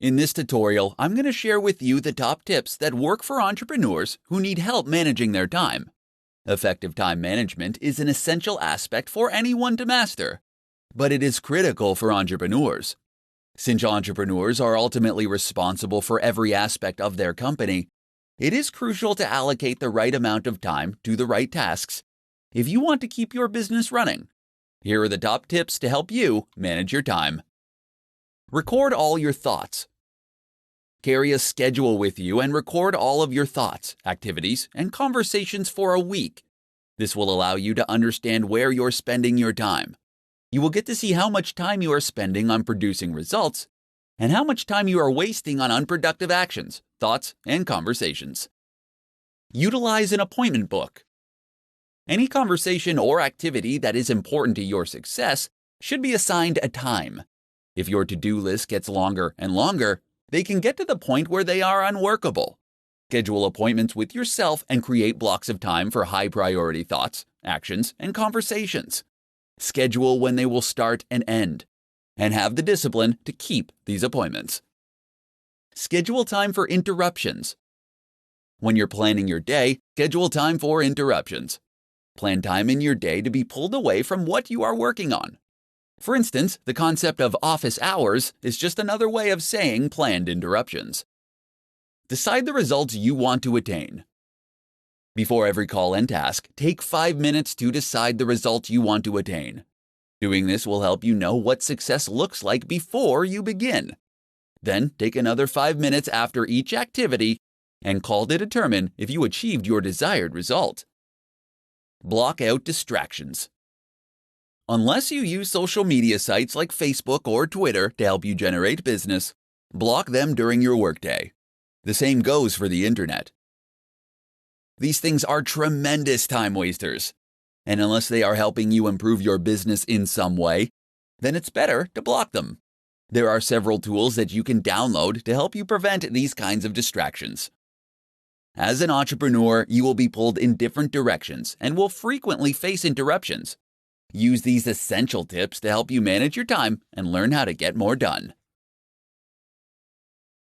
In this tutorial, I'm going to share with you the top tips that work for entrepreneurs who need help managing their time. Effective time management is an essential aspect for anyone to master, but it is critical for entrepreneurs. Since entrepreneurs are ultimately responsible for every aspect of their company, it is crucial to allocate the right amount of time to the right tasks if you want to keep your business running. Here are the top tips to help you manage your time. Record all your thoughts. Carry a schedule with you and record all of your thoughts, activities, and conversations for a week. This will allow you to understand where you're spending your time. You will get to see how much time you are spending on producing results and how much time you are wasting on unproductive actions, thoughts, and conversations. Utilize an appointment book. Any conversation or activity that is important to your success should be assigned a time. If your to-do list gets longer and longer, they can get to the point where they are unworkable. Schedule appointments with yourself and create blocks of time for high-priority thoughts, actions, and conversations. Schedule when they will start and end, and have the discipline to keep these appointments. Schedule time for interruptions. When you're planning your day, schedule time for interruptions. Plan time in your day to be pulled away from what you are working on. For instance, the concept of office hours is just another way of saying planned interruptions. Decide the results you want to attain. Before every call and task, take 5 minutes to decide the results you want to attain. Doing this will help you know what success looks like before you begin. Then take another 5 minutes after each activity and call to determine if you achieved your desired result. Block out distractions. Unless you use social media sites like Facebook or Twitter to help you generate business, block them during your workday. The same goes for the internet. These things are tremendous time wasters, and unless they are helping you improve your business in some way, then it's better to block them. There are several tools that you can download to help you prevent these kinds of distractions. As an entrepreneur, you will be pulled in different directions and will frequently face interruptions. Use these essential tips to help you manage your time and learn how to get more done.